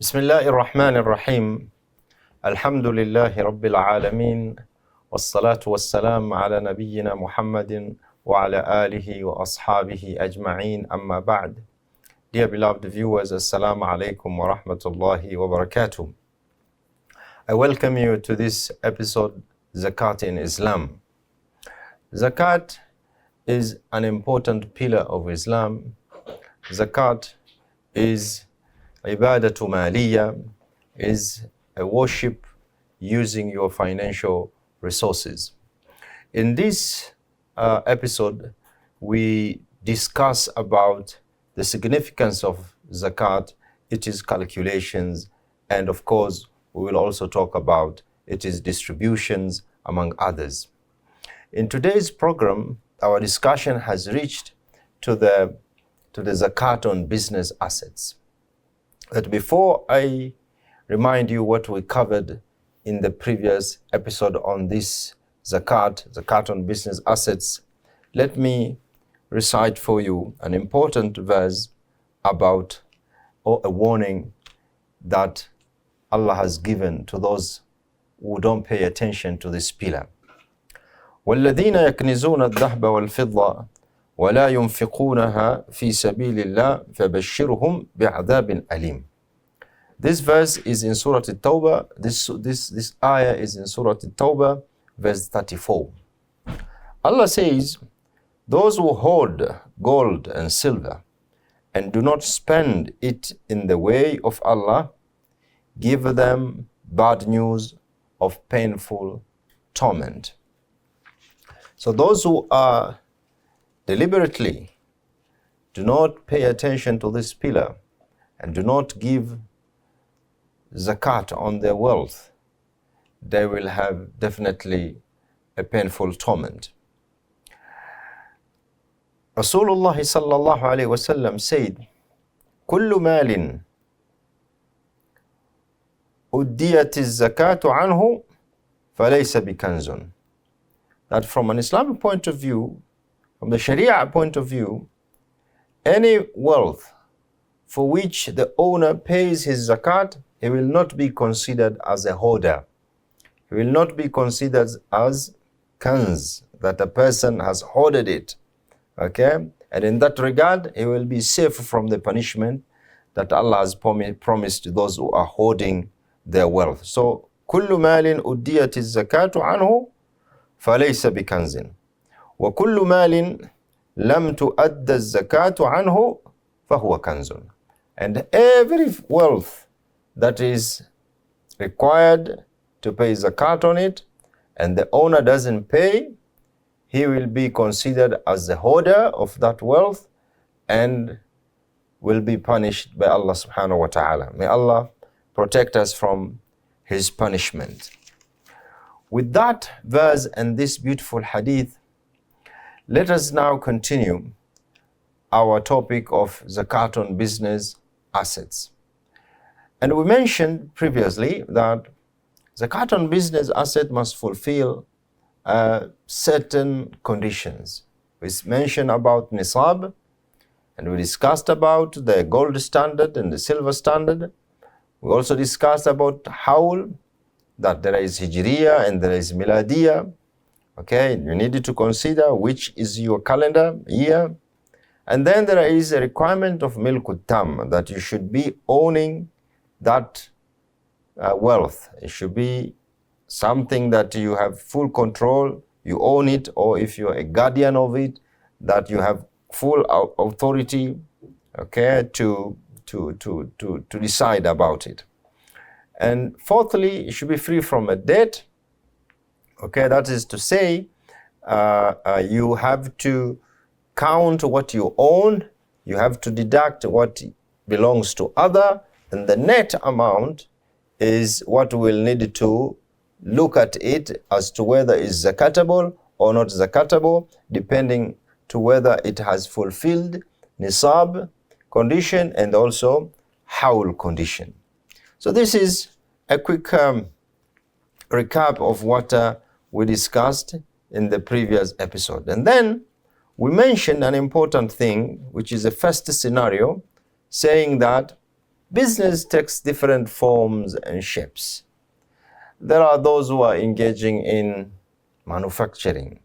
بسم الله الرحمن الرحيم الحمد لله رب العالمين والصلاة والسلام على نبينا محمد وعلى آله وأصحابه أجمعين أما بعد. Dear beloved viewers, Assalamu alaikum wa rahmatullahi wa barakatuh. I welcome you to this episode, Zakat in Islam. Zakat is an important pillar of Islam. Zakat is Ibadatu Maliyya, is a worship using your financial resources. In this episode, we discuss about the significance of Zakat, its calculations, and of course, we will also talk about its distributions, among others. In today's program, our discussion has reached to the Zakat on business assets. But before I remind you what we covered in the previous episode on this Zakat on business assets, let me recite for you an important verse about, or a warning that Allah has given to those who don't pay attention to this pillar. وَالَّذِينَ يَكْنِزُونَ الذَّهْبَ وَالْفِضَّةَ وَلَا يُنْفِقُونَهَا فِي سَبِيلِ اللَّهِ فَبَشِّرْهُمْ بِعَذَابٍ أَلِيمٍ. This verse is in Surah At-Tawbah. This ayah is in Surah At-Tawbah, verse 34. Allah says, those who hoard gold and silver and do not spend it in the way of Allah, give them bad news of painful torment. So those who are deliberately do not pay attention to this pillar and do not give zakat on their wealth, they will have definitely a painful torment. Rasulullah sallallahu alayhi wa sallam said, كل مال أديت الزكاة عنه فليس بكنز. That from an Islamic point of view, from the Sharia point of view, any wealth for which the owner pays his zakat, he will not be considered as a hoarder. He will not be considered as kanz, that a person has hoarded it. Okay? And in that regard, he will be safe from the punishment that Allah has promised those who are hoarding their wealth. So, كل مال أديت الزكاة عنه فليس بكنز. وكل مال لم تؤد الزكاة عنه فهو كنز. And every wealth that is required to pay zakat on it and the owner doesn't pay, he will be considered as the hoarder of that wealth and will be punished by Allah subhanahu wa ta'ala. May Allah protect us from his punishment. With that verse and this beautiful hadith, let us now continue our topic of zakat on business assets. And we mentioned previously that zakat on business asset must fulfill certain conditions. We mentioned about nisab, and we discussed about the gold standard and the silver standard. We also discussed about hawl, that there is hijriya and there is miladiya. Okay, you need to consider which is your calendar year. And then there is a requirement of milkut tam, that you should be owning that wealth. It should be something that you have full control, you own it, or if you're a guardian of it, that you have full authority, okay, to decide about it. And fourthly, it should be free from a debt. Okay, that is to say, you have to count what you own, you have to deduct what belongs to other, and the net amount is what we'll need to look at it as to whether it's zakatable or not zakatable, depending to whether it has fulfilled nisab condition and also hawl condition. So this is a quick recap of what we discussed in the previous episode. And then we mentioned an important thing, which is the first scenario, saying that business takes different forms and shapes. There are those who are engaging in manufacturing.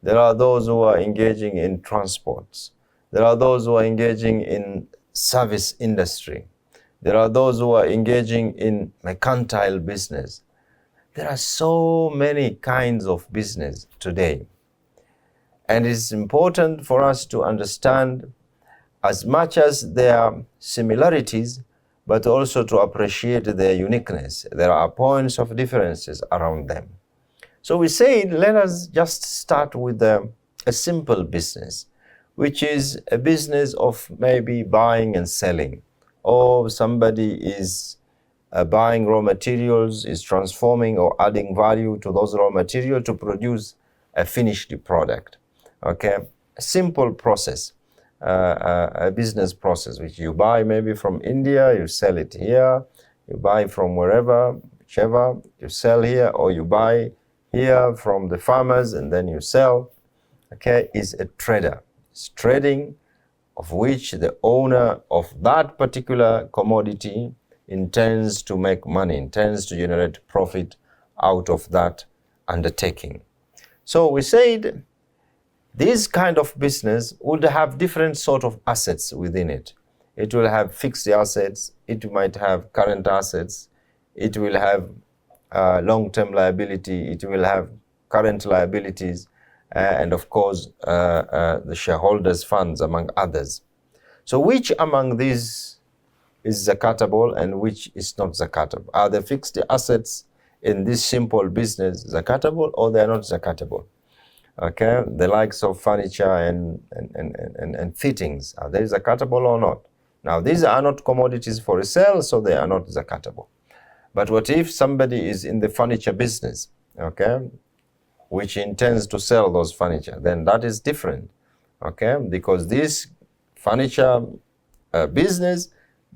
There are those who are engaging in transports. There are those who are engaging in service industry. There are those who are engaging in mercantile business. There are so many kinds of business today. And it's important for us to understand, as much as there are similarities, but also to appreciate their uniqueness. There are points of differences around them. So we say, let us just start with a simple business, which is a business of maybe buying and selling, or somebody is buying raw materials, is transforming or adding value to those raw materials to produce a finished product. Okay, a simple process, a business process, which you buy maybe from India, you sell it here, you buy from wherever, whichever, you sell here, or you buy here from the farmers and then you sell. Okay, is a trader. It's trading, of which the owner of that particular commodity intends to make money, intends to generate profit out of that undertaking. So we said this kind of business would have different sort of assets within it. It will have fixed assets, it might have current assets, it will have long-term liability, it will have current liabilities, and of course the shareholders' funds, among others. So which among these is zakatable and which is not zakatable? Are the fixed assets in this simple business zakatable, or they are not zakatable? Okay, the likes of furniture and fittings, are they zakatable or not? Now, these are not commodities for sale, so they are not zakatable. But what if somebody is in the furniture business, okay, which intends to sell those furniture? Then that is different, okay, because this furniture business,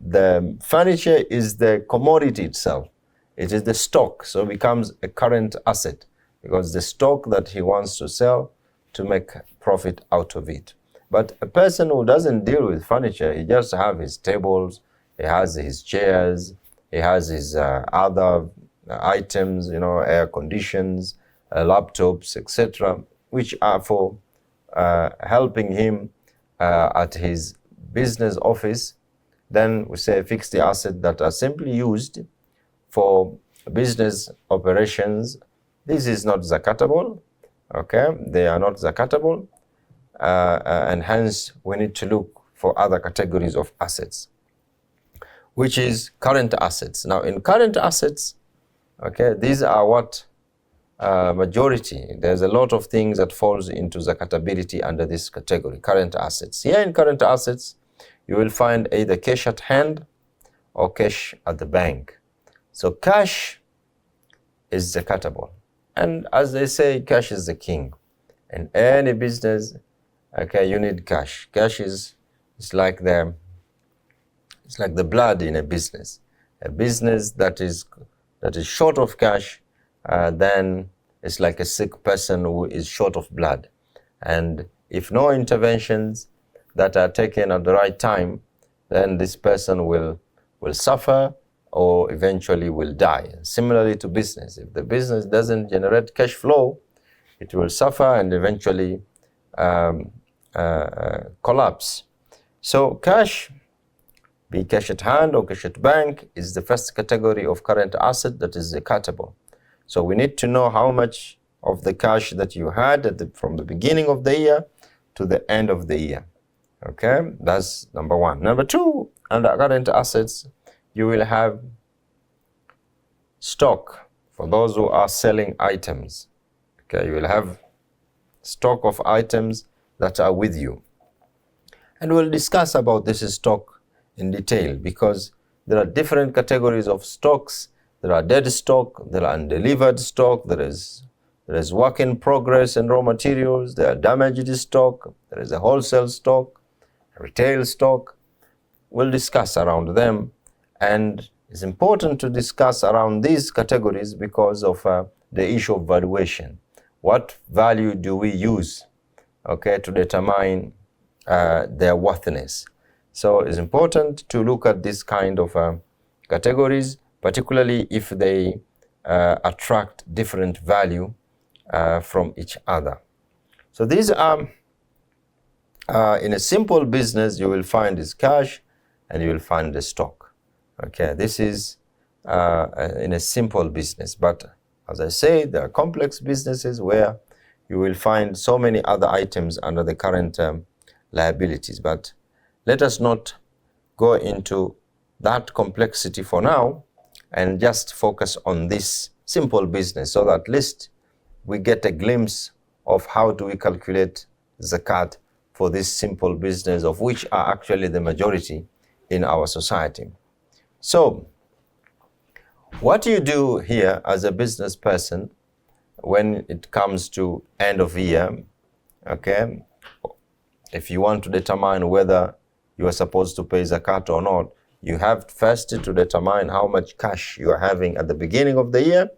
the furniture is the commodity itself. It is the stock, so it becomes a current asset, because the stock that he wants to sell to make profit out of it. But a person who doesn't deal with furniture, he just have his tables, he has his chairs, he has his other items, you know, air conditions, laptops, etc., which are for helping him at his business office. Then we say fixed asset that are simply used for business operations. This is not zakatable, okay? They are not zakatable, and hence we need to look for other categories of assets, which is current assets. Now, in current assets, okay, these are what majority. There's a lot of things that falls into zakatability under this category, current assets. Here in current assets, you will find either cash at hand or cash at the bank. So cash is zakatable. And as they say, cash is the king. In any business, okay, you need cash. Cash is like the blood in a business. A business that is short of cash, then it's like a sick person who is short of blood. And if no interventions that are taken at the right time, then this person will suffer or eventually will die. Similarly to business, if the business doesn't generate cash flow, it will suffer and eventually collapse. So cash, be cash at hand or cash at bank, is the first category of current asset that is zakatable. So we need to know how much of the cash that you had from the beginning of the year to the end of the year. Okay, that's number one. Number two, under current assets, you will have stock for those who are selling items. Okay, you will have stock of items that are with you. And we'll discuss about this stock in detail, because there are different categories of stocks. There are dead stock, there are undelivered stock, there is work in progress and raw materials, there are damaged stock, there is a wholesale stock, retail stock. We'll discuss around them, and it's important to discuss around these categories because of the issue of valuation. What value do we use, okay, to determine their worthiness? So it's important to look at this kind of categories, particularly if they attract different value from each other. So these are, in a simple business, you will find is cash and you will find the stock. Okay, this is in a simple business. But as I say, there are complex businesses where you will find so many other items under the current liabilities. But let us not go into that complexity for now and just focus on this simple business, so that at least we get a glimpse of how do we calculate zakat for this simple business, of which are actually the majority in our society. So what you do here as a business person when it comes to end of year, okay, if you want to determine whether you are supposed to pay zakat or not, you have first to determine how much cash you are having at the beginning of the year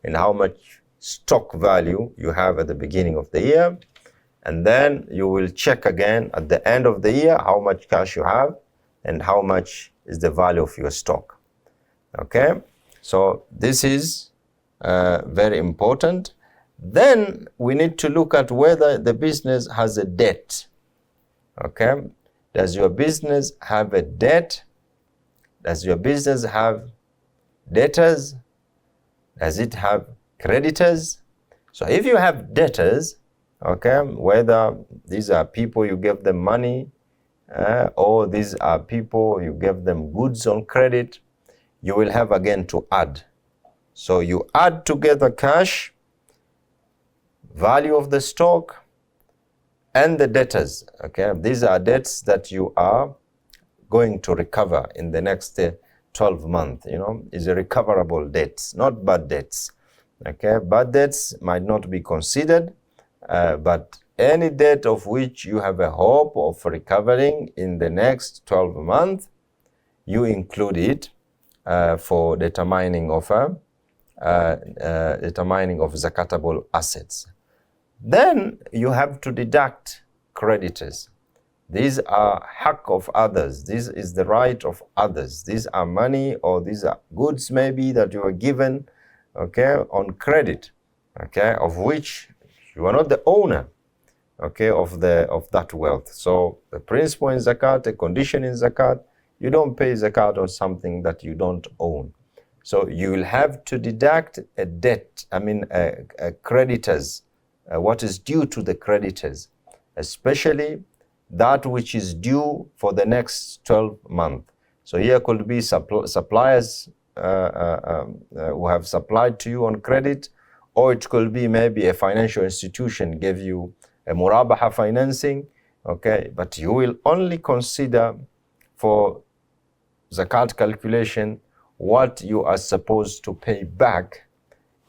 and how much stock value you have at the beginning of the year. And then you will check again at the end of the year how much cash you have and how much is the value of your stock. Okay, so this is very important. Then we need to look at whether the business has a debt. Okay, does your business have a debt? Does your business have debtors? Does it have creditors? So if you have debtors, okay, whether these are people you give them money or these are people you give them goods on credit, you will have again to add. So you add together cash, value of the stock, and the debtors. Okay, these are debts that you are going to recover in the next 12 months. You know, is a recoverable debts, not bad debts. Okay, bad debts might not be considered, but any debt of which you have a hope of recovering in the next 12 months, you include it for determining of zakatable assets. Then you have to deduct creditors. These are haq of others. This is the right of others. These are money or these are goods maybe that you are given, okay, on credit, okay, of which you are not the owner, okay, of that wealth. So the principle in zakat, a condition in zakat, you don't pay zakat on something that you don't own. So you will have to deduct a debt, creditors, what is due to the creditors, especially that which is due for the next 12 months. So here could be suppliers who have supplied to you on credit, or it could be maybe a financial institution gave you a murabaha financing, okay, but you will only consider for zakat calculation what you are supposed to pay back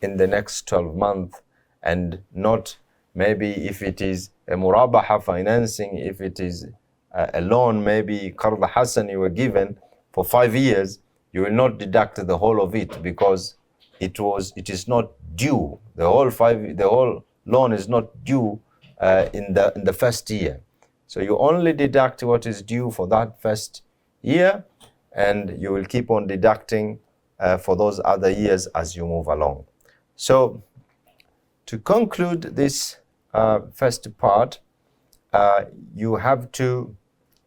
in the next 12 months, and not maybe if it is a murabaha financing, if it is a loan, maybe qard hasan you were given for 5 years, you will not deduct the whole of it because it is not due. The whole loan is not due in the first year. So you only deduct what is due for that first year, and you will keep on deducting for those other years as you move along. So to conclude this first part, you have to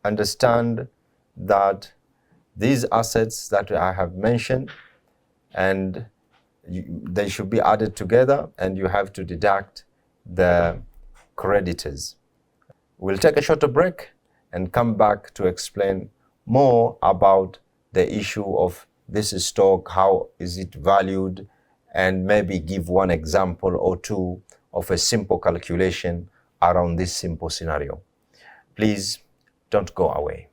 understand that these assets that I have mentioned, and they should be added together, and you have to deduct the creditors. We'll take a shorter break and come back to explain more about the issue of this stock, how is it valued, and maybe give one example or two of a simple calculation around this simple scenario. Please don't go away.